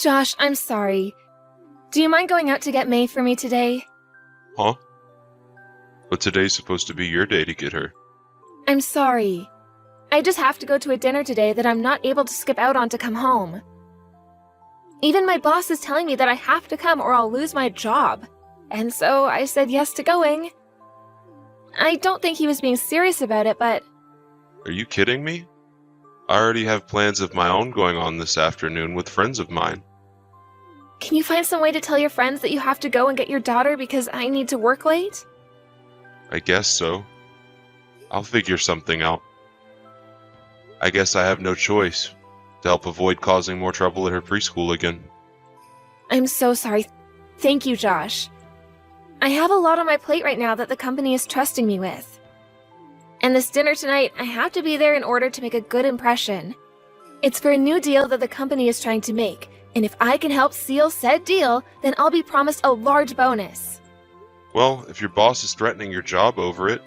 Josh, I'm sorry. Do you mind going out to get May for me today? Huh? But today's supposed to be your day to get her. I'm sorry. I just have to go to a dinner today that I'm not able to skip out on to come home. Even my boss is telling me that I have to come or I'll lose my job. And so I said yes to going. I don't think he was being serious about it, but... Are you kidding me? I already have plans of my own going on this afternoon with friends of mine. Can you find some way to tell your friends that you have to go and get your daughter because I need to work late? I guess so. I'll figure something out. I guess I have no choice to help avoid causing more trouble at her preschool again. I'm so sorry. Thank you, Josh. I have a lot on my plate right now that the company is trusting me with. And this dinner tonight, I have to be there in order to make a good impression. It's for a new deal that the company is trying to make, and if I can help seal said deal, then I'll be promised a large bonus. Well, if your boss is threatening your job over it,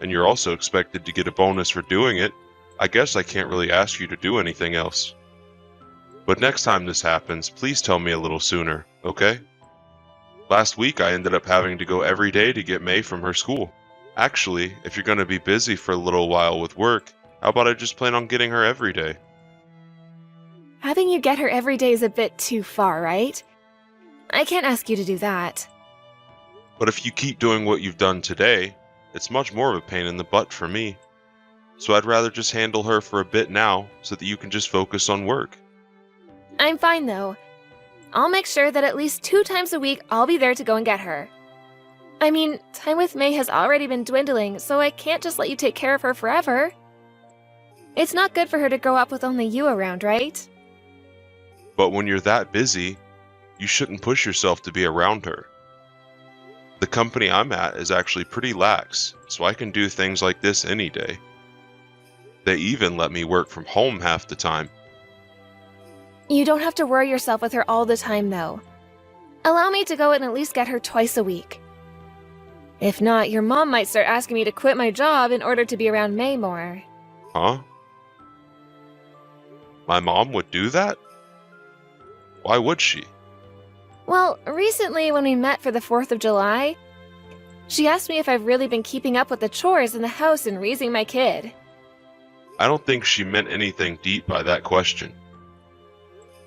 and you're also expected to get a bonus for doing it, I guess I can't really ask you to do anything else. But next time this happens, please tell me a little sooner, okay? Last week I ended up having to go every day to get May from her school. Actually, if you're going to be busy for a little while with work, how about I just plan on getting her every day? Having you get her every day is a bit too far, right? I can't ask you to do that. But if you keep doing what you've done today, it's much more of a pain in the butt for me. So I'd rather just handle her for a bit now so that you can just focus on work. I'm fine, though. I'll make sure that at least 2 times a week I'll be there to go and get her. I mean, time with May has already been dwindling, so I can't just let you take care of her forever. It's not good for her to grow up with only you around, right? But when you're that busy, you shouldn't push yourself to be around her. The company I'm at is actually pretty lax, so I can do things like this any day. They even let me work from home half the time. You don't have to worry yourself with her all the time, though. Allow me to go and at least get her twice a week. If not, your mom might start asking me to quit my job in order to be around May more. Huh? My mom would do that? Why would she? Well, recently when we met for the 4th of July, she asked me if I've really been keeping up with the chores in the house and raising my kid. I don't think she meant anything deep by that question.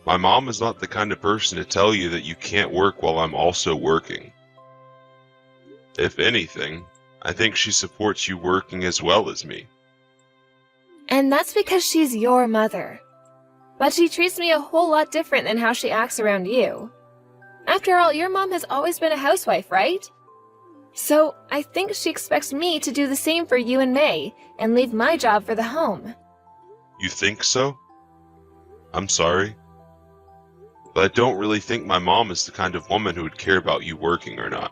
My mom is not the kind of person to tell you that you can't work while I'm also working. If anything, I think she supports you working as well as me. And that's because she's your mother. But she treats me a whole lot different than how she acts around you. After all, your mom has always been a housewife, right? So I think she expects me to do the same for you and May, and leave my job for the home. You think so? I'm sorry. But I don't really think my mom is the kind of woman who would care about you working or not.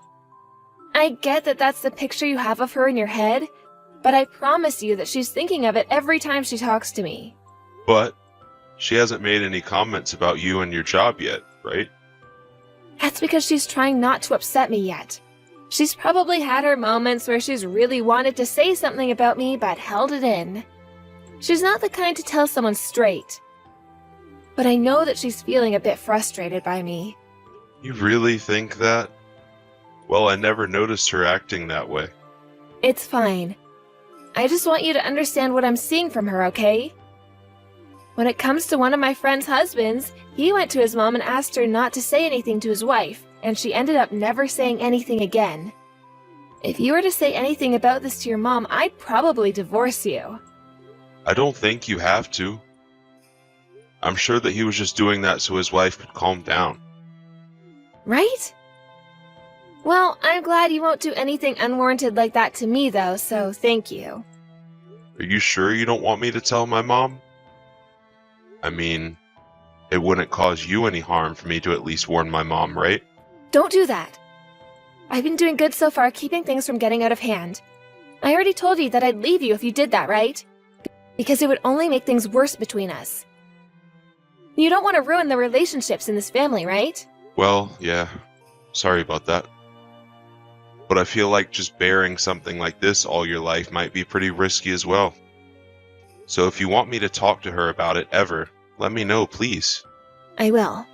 I get that that's the picture you have of her in your head, but I promise you that she's thinking of it every time she talks to me. But she hasn't made any comments about you and your job yet, right? That's because she's trying not to upset me yet. She's probably had her moments where she's really wanted to say something about me but held it in. She's not the kind to tell someone straight. But I know that she's feeling a bit frustrated by me. You really think that? Well, I never noticed her acting that way. It's fine. I just want you to understand what I'm seeing from her, okay? When it comes to one of my friend's husbands, he went to his mom and asked her not to say anything to his wife, and she ended up never saying anything again. If you were to say anything about this to your mom, I'd probably divorce you. I don't think you have to. I'm sure that he was just doing that so his wife could calm down. Right? Well, I'm glad you won't do anything unwarranted like that to me, though, so thank you. Are you sure you don't want me to tell my mom? I mean, it wouldn't cause you any harm for me to at least warn my mom, right? Don't do that. I've been doing good so far, keeping things from getting out of hand. I already told you that I'd leave you if you did that, right? Because it would only make things worse between us. You don't want to ruin the relationships in this family, right? Well, yeah. Sorry about that. But I feel like just bearing something like this all your life might be pretty risky as well. So if you want me to talk to her about it ever, let me know, please. I will.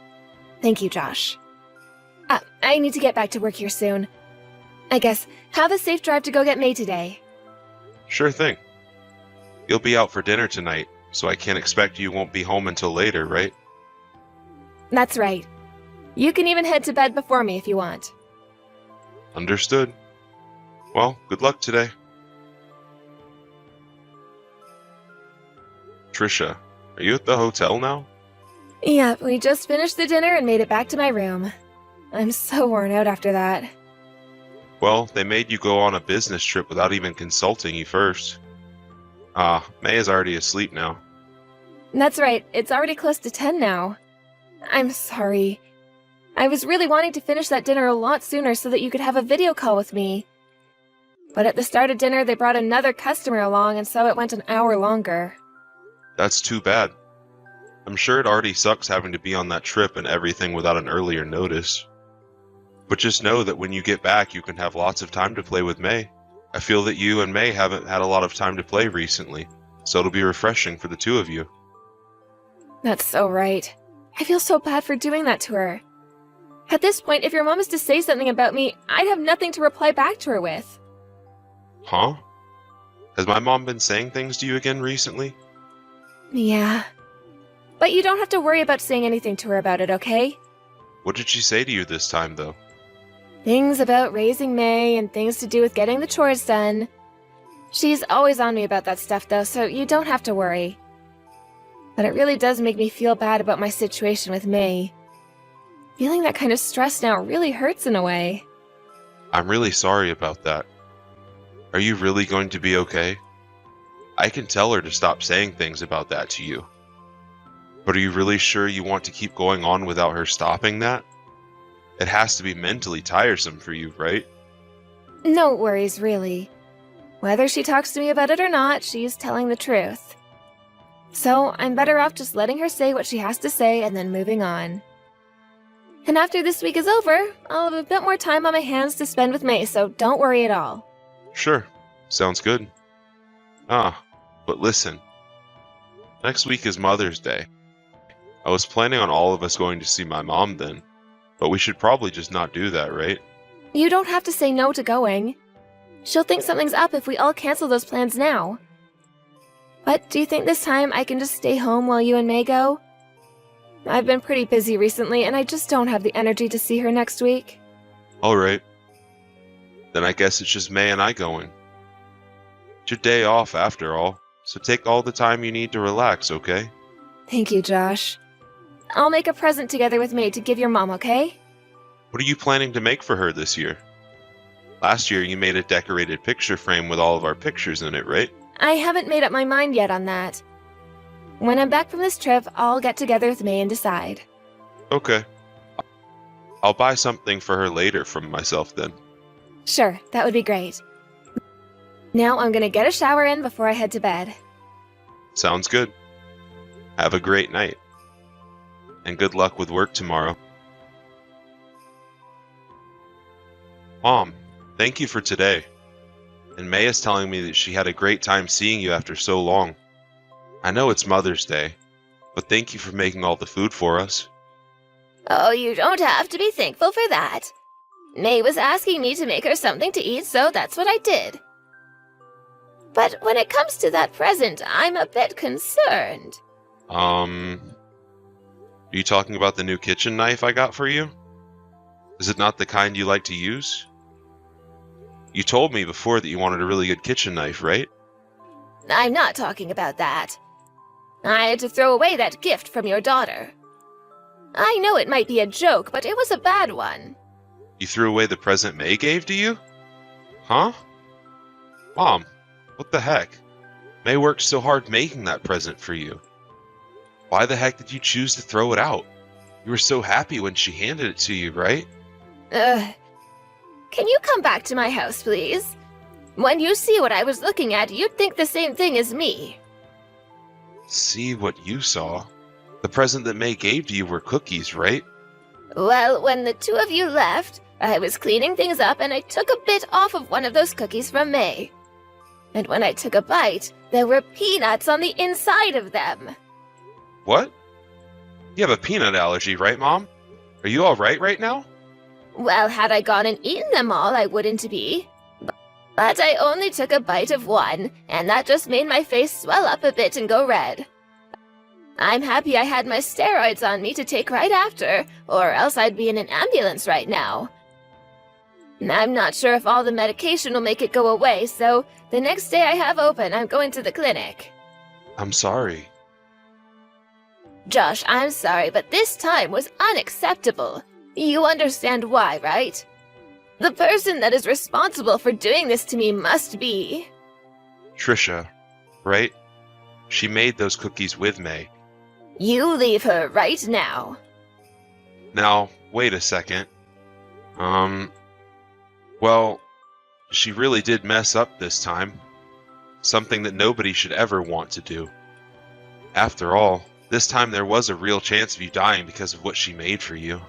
Thank you, Josh. I need to get back to work here soon. I guess, have a safe drive to go get May today. Sure thing. You'll be out for dinner tonight, so I can't expect you won't be home until later, right? That's right. You can even head to bed before me if you want. Understood. Well, good luck today. Trisha, are you at the hotel now? Yeah, we just finished the dinner and made it back to my room. I'm so worn out after that. Well, they made you go on a business trip without even consulting you first. May is already asleep now. That's right, it's already close to 10 now. I'm sorry. I was really wanting to finish that dinner a lot sooner so that you could have a video call with me. But at the start of dinner, they brought another customer along, and so it went an hour longer. That's too bad. I'm sure it already sucks having to be on that trip and everything without an earlier notice. But just know that when you get back, you can have lots of time to play with May. I feel that you and May haven't had a lot of time to play recently, so it'll be refreshing for the two of you. That's so right. I feel so bad for doing that to her. At this point, if your mom is to say something about me, I'd have nothing to reply back to her with. Huh? Has my mom been saying things to you again recently? Yeah. But you don't have to worry about saying anything to her about it, okay? What did she say to you this time, though? Things about raising May and things to do with getting the chores done. She's always on me about that stuff, though, so you don't have to worry. But it really does make me feel bad about my situation with May. Feeling that kind of stress now really hurts in a way. I'm really sorry about that. Are you really going to be okay? I can tell her to stop saying things about that to you. But are you really sure you want to keep going on without her stopping that? It has to be mentally tiresome for you, right? No worries, really. Whether she talks to me about it or not, she's telling the truth. So I'm better off just letting her say what she has to say and then moving on. And after this week is over, I'll have a bit more time on my hands to spend with May, so don't worry at all. Sure. Sounds good. But listen. Next week is Mother's Day. I was planning on all of us going to see my mom then, but we should probably just not do that, right? You don't have to say no to going. She'll think something's up if we all cancel those plans now. But do you think this time I can just stay home while you and May go? I've been pretty busy recently, and I just don't have the energy to see her next week. Alright. Then I guess it's just May and I going. It's your day off after all, so take all the time you need to relax, okay? Thank you, Josh. I'll make a present together with May to give your mom, okay? What are you planning to make for her this year? Last year you made a decorated picture frame with all of our pictures in it, right? I haven't made up my mind yet on that. When I'm back from this trip, I'll get together with May and decide. Okay. I'll buy something for her later from myself then. Sure, that would be great. Now I'm gonna get a shower in before I head to bed. Sounds good. Have a great night. And good luck with work tomorrow. Mom, thank you for today. And May is telling me that she had a great time seeing you after so long. I know it's Mother's Day, but thank you for making all the food for us. Oh, you don't have to be thankful for that. May was asking me to make her something to eat, so that's what I did. But when it comes to that present, I'm a bit concerned. Are you talking about the new kitchen knife I got for you? Is it not the kind you like to use? You told me before that you wanted a really good kitchen knife, right? I'm not talking about that. I had to throw away that gift from your daughter. I know it might be a joke, but it was a bad one. You threw away the present May gave to you? Huh? Mom, what the heck? May worked so hard making that present for you. Why the heck did you choose to throw it out? You were so happy when she handed it to you, right? Can you come back to my house, please? When you see what I was looking at, you'd think the same thing as me. See what you saw? The present that May gave to you were cookies, right? Well, when the two of you left, I was cleaning things up and I took a bit off of one of those cookies from May. And when I took a bite, there were peanuts on the inside of them. What? You have a peanut allergy, right, Mom? Are you alright right now? Well, had I gone and eaten them all, I wouldn't be. But I only took a bite of one, and that just made my face swell up a bit and go red. I'm happy I had my steroids on me to take right after, or else I'd be in an ambulance right now. I'm not sure if all the medication will make it go away, so the next day I have open, I'm going to the clinic. I'm sorry. Josh, I'm sorry, but this time was unacceptable. You understand why, right? The person that is responsible for doing this to me must be... Trisha, right? She made those cookies with May. You leave her right now. Now, wait a second. Well, she really did mess up this time. Something that nobody should ever want to do. After all, this time there was a real chance of you dying because of what she made for you.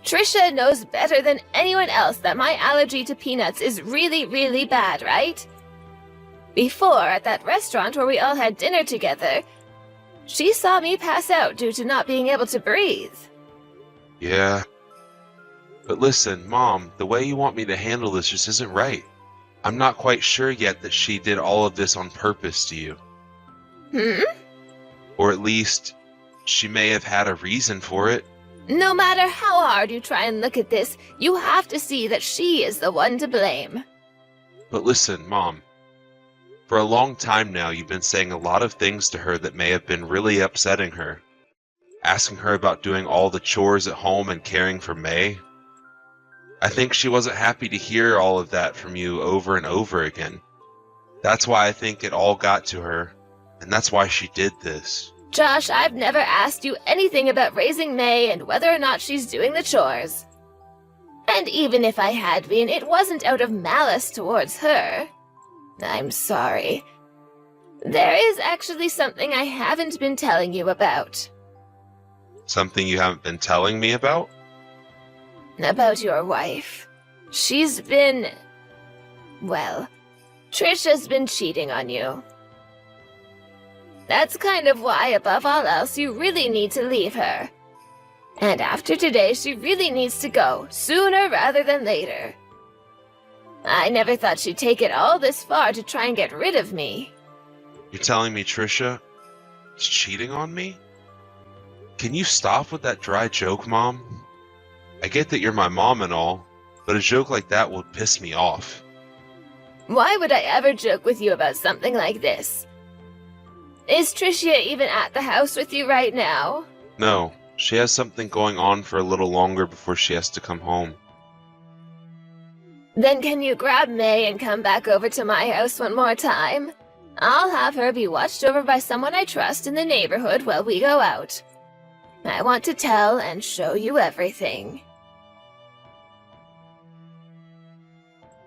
Trisha knows better than anyone else that my allergy to peanuts is really, really bad, right? Before, at that restaurant where we all had dinner together, she saw me pass out due to not being able to breathe. Yeah. But listen, Mom, the way you want me to handle this just isn't right. I'm not quite sure yet that she did all of this on purpose to you. Or at least, she may have had a reason for it. No matter how hard you try and look at this, you have to see that she is the one to blame. But listen, Mom. For a long time now, you've been saying a lot of things to her that may have been really upsetting her. Asking her about doing all the chores at home and caring for May. I think she wasn't happy to hear all of that from you over and over again. That's why I think it all got to her, and that's why she did this. Josh, I've never asked you anything about raising May and whether or not she's doing the chores. And even if I had been, it wasn't out of malice towards her. I'm sorry. There is actually something I haven't been telling you about. Something you haven't been telling me about? About your wife. She's been... Well, Trisha's been cheating on you. That's kind of why, above all else, you really need to leave her. And after today, she really needs to go, sooner rather than later. I never thought she'd take it all this far to try and get rid of me. You're telling me Trisha is cheating on me? Can you stop with that dry joke, Mom? I get that you're my mom and all, but a joke like that would piss me off. Why would I ever joke with you about something like this? Is Tricia even at the house with you right now? No, she has something going on for a little longer before she has to come home. Then can you grab May and come back over to my house one more time? I'll have her be watched over by someone I trust in the neighborhood while we go out. I want to tell and show you everything.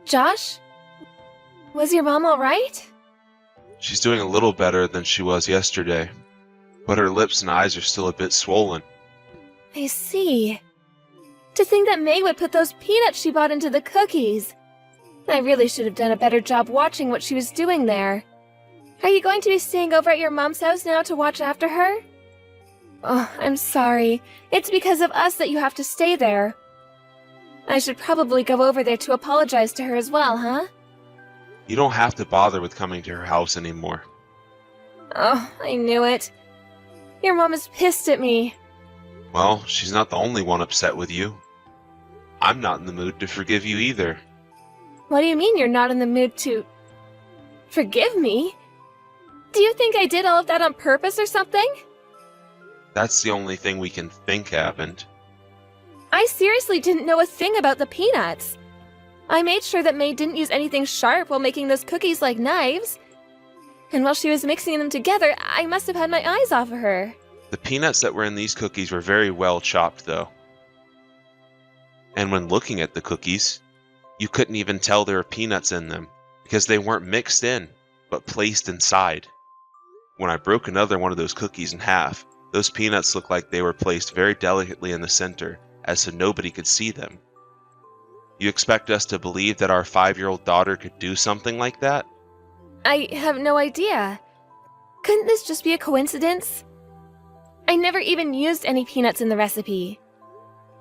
Josh? Was your mom all right? She's doing a little better than she was yesterday, but her lips and eyes are still a bit swollen. I see. To think that May would put those peanuts she bought into the cookies. I really should have done a better job watching what she was doing there. Are you going to be staying over at your mom's house now to watch after her? Oh, I'm sorry. It's because of us that you have to stay there. I should probably go over there to apologize to her as well, huh? You don't have to bother with coming to her house anymore. Oh, I knew it. Your mom is pissed at me. Well, she's not the only one upset with you. I'm not in the mood to forgive you either. What do you mean you're not in the mood to... forgive me? Do you think I did all of that on purpose or something? That's the only thing we can think happened. I seriously didn't know a thing about the peanuts. I made sure that May didn't use anything sharp while making those cookies like knives. And while she was mixing them together, I must have had my eyes off of her. The peanuts that were in these cookies were very well chopped, though. And when looking at the cookies, you couldn't even tell there were peanuts in them, because they weren't mixed in, but placed inside. When I broke another one of those cookies in half, those peanuts looked like they were placed very delicately in the center, as so nobody could see them. You expect us to believe that our 5-year-old daughter could do something like that? I have no idea. Couldn't this just be a coincidence? I never even used any peanuts in the recipe.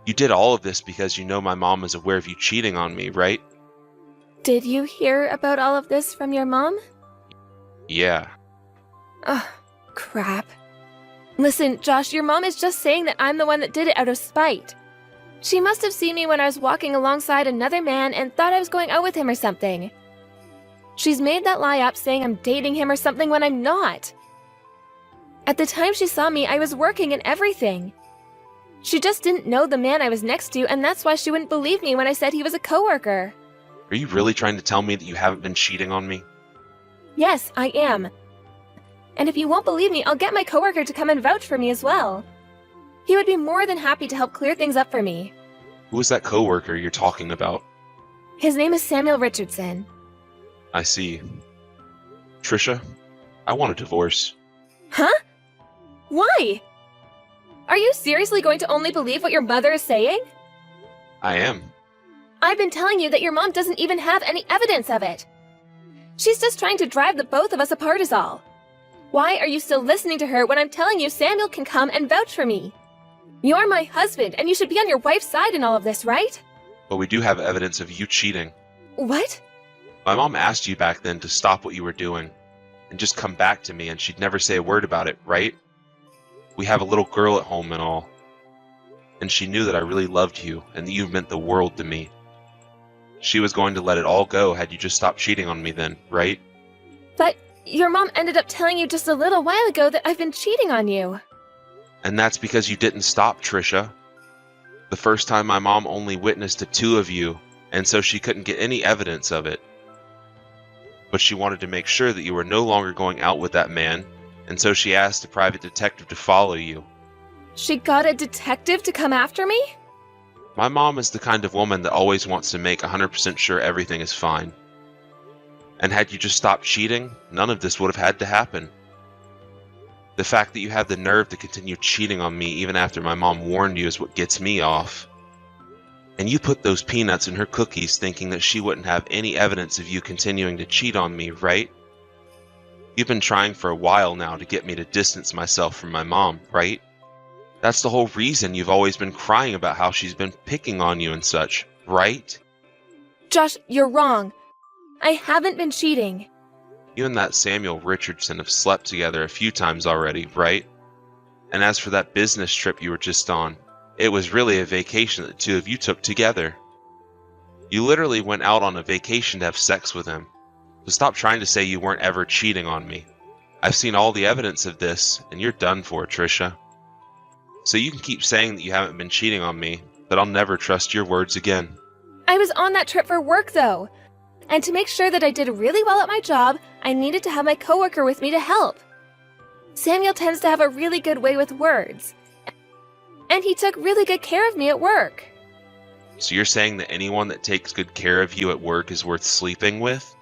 You did all of this because you know my mom is aware of you cheating on me, right? Did you hear about all of this from your mom? Yeah. Ugh, crap. Listen, Josh, your mom is just saying that I'm the one that did it out of spite. She must have seen me when I was walking alongside another man and thought I was going out with him or something. She's made that lie up saying I'm dating him or something when I'm not. At the time she saw me, I was working and everything. She just didn't know the man I was next to, and that's why she wouldn't believe me when I said he was a coworker. Are you really trying to tell me that you haven't been cheating on me? Yes, I am. And if you won't believe me, I'll get my coworker to come and vouch for me as well. He would be more than happy to help clear things up for me. Who is that coworker you're talking about? His name is Samuel Richardson. I see. Trisha, I want a divorce. Huh? Why? Are you seriously going to only believe what your mother is saying? I am. I've been telling you that your mom doesn't even have any evidence of it. She's just trying to drive the both of us apart is all. Why are you still listening to her when I'm telling you Samuel can come and vouch for me? You're my husband, and you should be on your wife's side in all of this, right? But we do have evidence of you cheating. What? My mom asked you back then to stop what you were doing and just come back to me, and she'd never say a word about it, right? We have a little girl at home and all. And she knew that I really loved you and that you meant the world to me. She was going to let it all go had you just stopped cheating on me then, right? But your mom ended up telling you just a little while ago that I've been cheating on you. And that's because you didn't stop, Trisha. The first time my mom only witnessed the two of you, and so she couldn't get any evidence of it. But she wanted to make sure that you were no longer going out with that man, and so she asked a private detective to follow you. She got a detective to come after me? My mom is the kind of woman that always wants to make 100% sure everything is fine. And had you just stopped cheating, none of this would have had to happen. The fact that you have the nerve to continue cheating on me even after my mom warned you is what gets me off. And you put those peanuts in her cookies thinking that she wouldn't have any evidence of you continuing to cheat on me, right? You've been trying for a while now to get me to distance myself from my mom, right? That's the whole reason you've always been crying about how she's been picking on you and such, right? Josh, you're wrong. I haven't been cheating. You and that Samuel Richardson have slept together a few times already, right? And as for that business trip you were just on, it was really a vacation that the two of you took together. You literally went out on a vacation to have sex with him. So stop trying to say you weren't ever cheating on me. I've seen all the evidence of this, and you're done for, Trisha. So you can keep saying that you haven't been cheating on me, but I'll never trust your words again. I was on that trip for work, though. And to make sure that I did really well at my job, I needed to have my coworker with me to help. Samuel tends to have a really good way with words. And he took really good care of me at work. So you're saying that anyone that takes good care of you at work is worth sleeping with?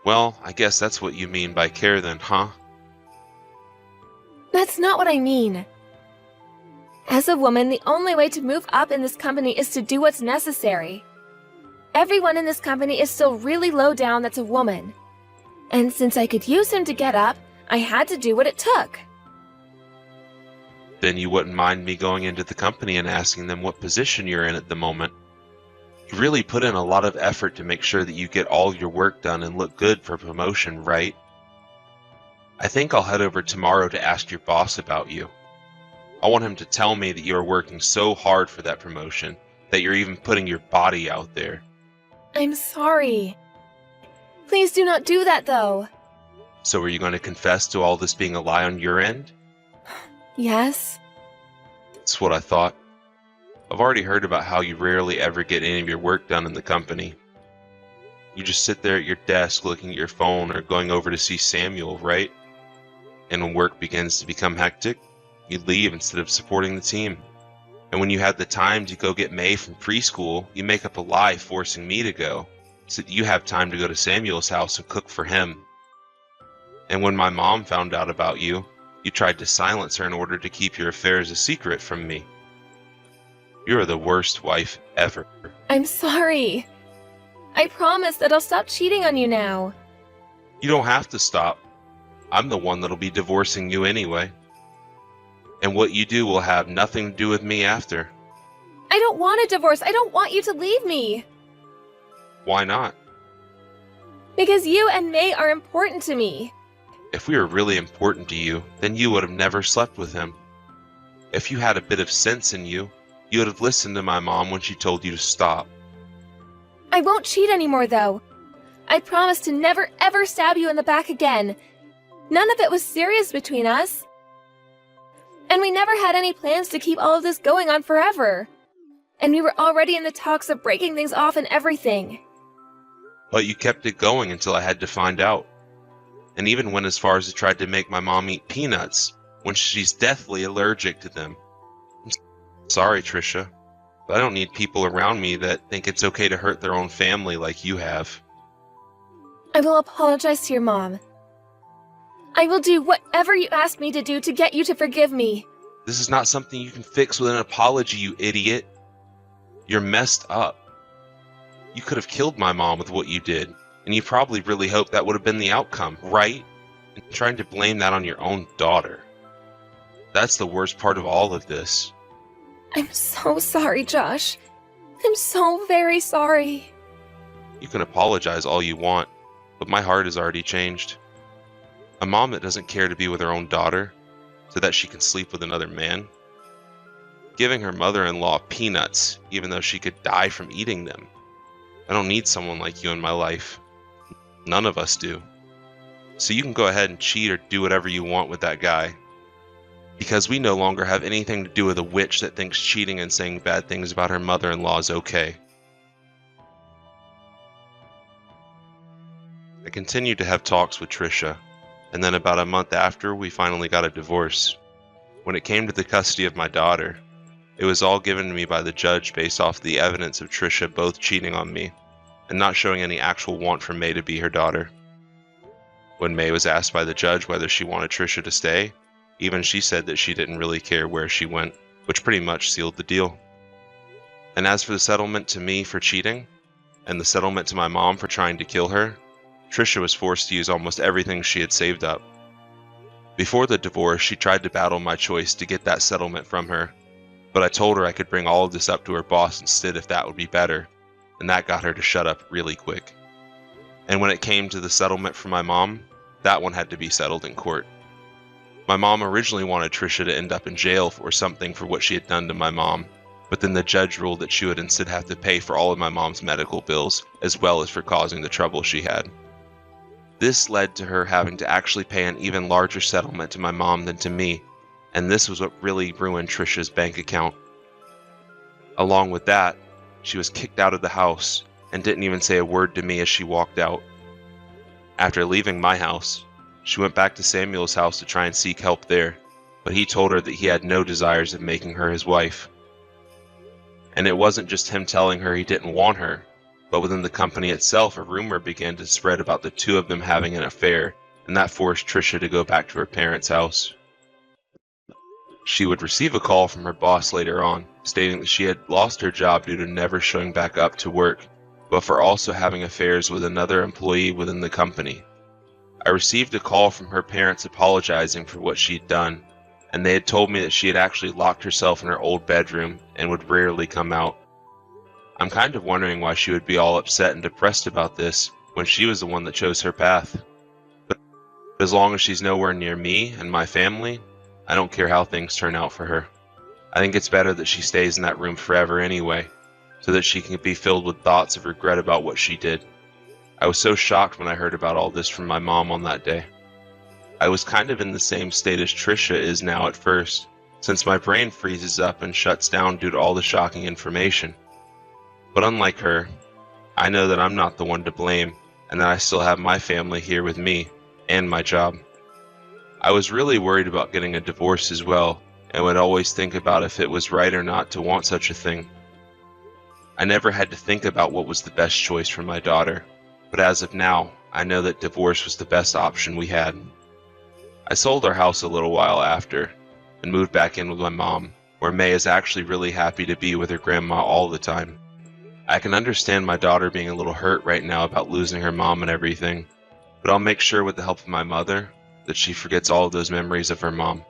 Well, I guess that's what you mean by care then, huh? That's not what I mean. As a woman, the only way to move up in this company is to do what's necessary. Everyone in this company is still really low down that's a woman. And since I could use him to get up, I had to do what it took. Then you wouldn't mind me going into the company and asking them what position you're in at the moment. You really put in a lot of effort to make sure that you get all your work done and look good for promotion, right? I think I'll head over tomorrow to ask your boss about you. I want him to tell me that you are working so hard for that promotion, that you're even putting your body out there. I'm sorry. Please do not do that, though. So are you going to confess to all this being a lie on your end? Yes? That's what I thought. I've already heard about how you rarely ever get any of your work done in the company. You just sit there at your desk looking at your phone or going over to see Samuel, right? And when work begins to become hectic, you leave instead of supporting the team. And when you have the time to go get May from preschool, you make up a lie forcing me to go, so that you have time to go to Samuel's house and cook for him. And when my mom found out about you, you tried to silence her in order to keep your affairs a secret from me. You're the worst wife ever. I'm sorry. I promise that I'll stop cheating on you now. You don't have to stop. I'm the one that'll be divorcing you anyway. And what you do will have nothing to do with me after. I don't want a divorce. I don't want you to leave me. Why not? Because you and May are important to me. If we were really important to you, then you would have never slept with him. If you had a bit of sense in you, you would have listened to my mom when she told you to stop. I won't cheat anymore, though. I promise to never ever stab you in the back again. None of it was serious between us. And we never had any plans to keep all of this going on forever. And we were already in the talks of breaking things off and everything. But you kept it going until I had to find out. And even went as far as to try to make my mom eat peanuts when she's deathly allergic to them. I'm sorry, Trisha, but I don't need people around me that think it's okay to hurt their own family like you have. I will apologize to your mom. I will do whatever you ask me to do to get you to forgive me. This is not something you can fix with an apology, you idiot. You're messed up. You could have killed my mom with what you did, and you probably really hoped that would have been the outcome, right? And trying to blame that on your own daughter. That's the worst part of all of this. I'm so sorry, Josh. I'm so very sorry. You can apologize all you want, but my heart has already changed. A mom that doesn't care to be with her own daughter, so that she can sleep with another man. Giving her mother-in-law peanuts, even though she could die from eating them. I don't need someone like you in my life. None of us do. So you can go ahead and cheat or do whatever you want with that guy. Because we no longer have anything to do with a witch that thinks cheating and saying bad things about her mother-in-law is okay. I continued to have talks with Trisha, and then about a month after, we finally got a divorce. When it came to the custody of my daughter, it was all given to me by the judge based off the evidence of Trisha both cheating on me and not showing any actual want for May to be her daughter. When May was asked by the judge whether she wanted Trisha to stay, even she said that she didn't really care where she went, which pretty much sealed the deal. And as for the settlement to me for cheating, and the settlement to my mom for trying to kill her, Trisha was forced to use almost everything she had saved up. Before the divorce, she tried to battle my choice to get that settlement from her, but I told her I could bring all of this up to her boss instead if that would be better, and that got her to shut up really quick. And when it came to the settlement for my mom, that one had to be settled in court. My mom originally wanted Trisha to end up in jail or something for what she had done to my mom, but then the judge ruled that she would instead have to pay for all of my mom's medical bills, as well as for causing the trouble she had. This led to her having to actually pay an even larger settlement to my mom than to me, and this was what really ruined Trisha's bank account. Along with that, she was kicked out of the house and didn't even say a word to me as she walked out. After leaving my house, she went back to Samuel's house to try and seek help there, but he told her that he had no desires of making her his wife. And it wasn't just him telling her he didn't want her, but within the company itself a rumor began to spread about the two of them having an affair, and that forced Trisha to go back to her parents' house. She would receive a call from her boss later on, stating that she had lost her job due to never showing back up to work, but for also having affairs with another employee within the company. I received a call from her parents apologizing for what she'd done, and they had told me that she had actually locked herself in her old bedroom and would rarely come out. I'm kind of wondering why she would be all upset and depressed about this when she was the one that chose her path. But as long as she's nowhere near me and my family, I don't care how things turn out for her. I think it's better that she stays in that room forever anyway, so that she can be filled with thoughts of regret about what she did. I was so shocked when I heard about all this from my mom on that day. I was kind of in the same state as Trisha is now at first, since my brain freezes up and shuts down due to all the shocking information. But unlike her, I know that I'm not the one to blame, and that I still have my family here with me, and my job. I was really worried about getting a divorce as well, and would always think about if it was right or not to want such a thing. I never had to think about what was the best choice for my daughter, but as of now, I know that divorce was the best option we had. I sold our house a little while after, and moved back in with my mom, where May is actually really happy to be with her grandma all the time. I can understand my daughter being a little hurt right now about losing her mom and everything, but I'll make sure with the help of my mother that she forgets all of those memories of her mom.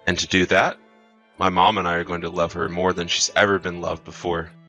And to do that, My mom and I are going to love her more than she's ever been loved before.